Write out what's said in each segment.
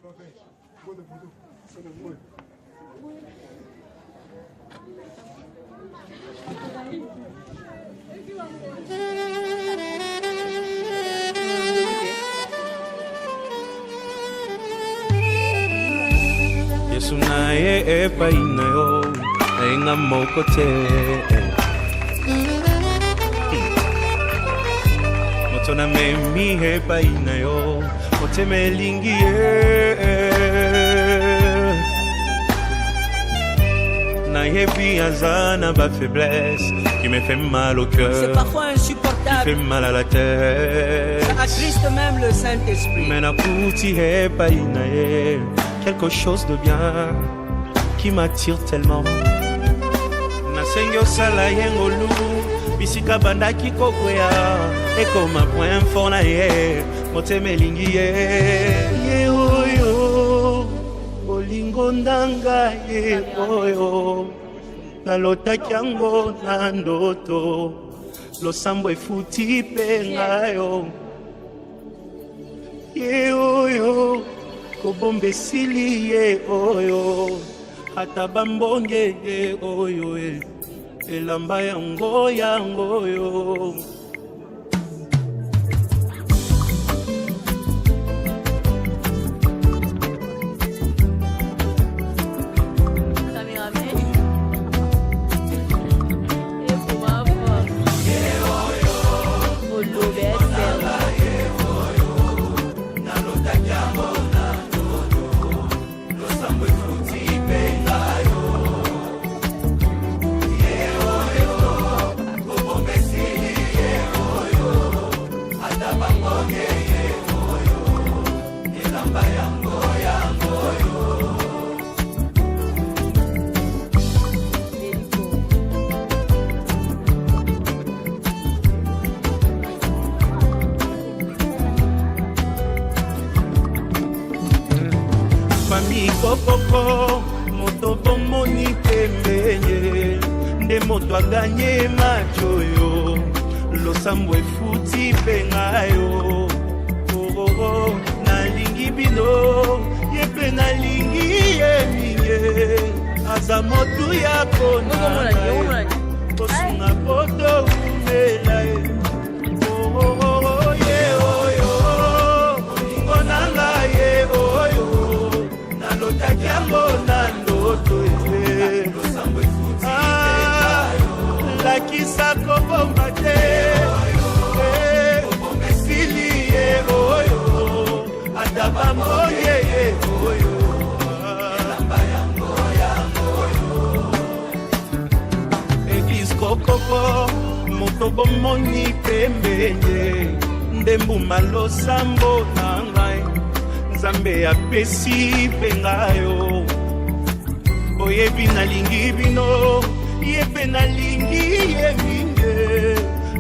Yesu naye epai na yo ainga moko te moto na memi epai na yo mote melingi ye na yebi azana ba faiblesse qui me fait mal au cœur. C'est parfois insupportable. Qui fait mal à la tête. Ça attriste même le Saint-Esprit. Mais na kuti epai na ye quelque chose de bien qui m'attire tellement. Na sengyo sala yengolu bisika bandaki kokwea eko ma point fort na ye mote melingi ye oyo bolingo ndanga ye oyo nalotaki yango na ndoto losambo efuti pe ngayo ye oyo kobombe esili ye oyo ata bambonge ye oyo elamba yango yo Koko moto bomoni pembenye nde moto aganye macho yo losambo efuti pengayo nalingi bino yepe nalingi yeminye aza motu ya kona kosunga poto umela ye oyo konanga ye oyo nalotaki yango na ndoto lakisa kobomba te esili ye oyo ata bamoye ye oyo elamba yango eglise kokoko moto bomoni pembenye nde mbuma losambo na ngai Nzambe apesi pengayo oyebi nalingi bino yepe nalingi yeminge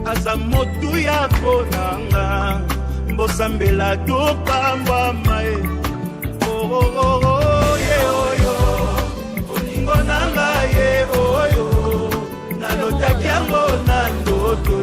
aza motu ya konanga mbosambela topamba mae ye oyo olingo nanga ye oyo nalotaki yango na ndoto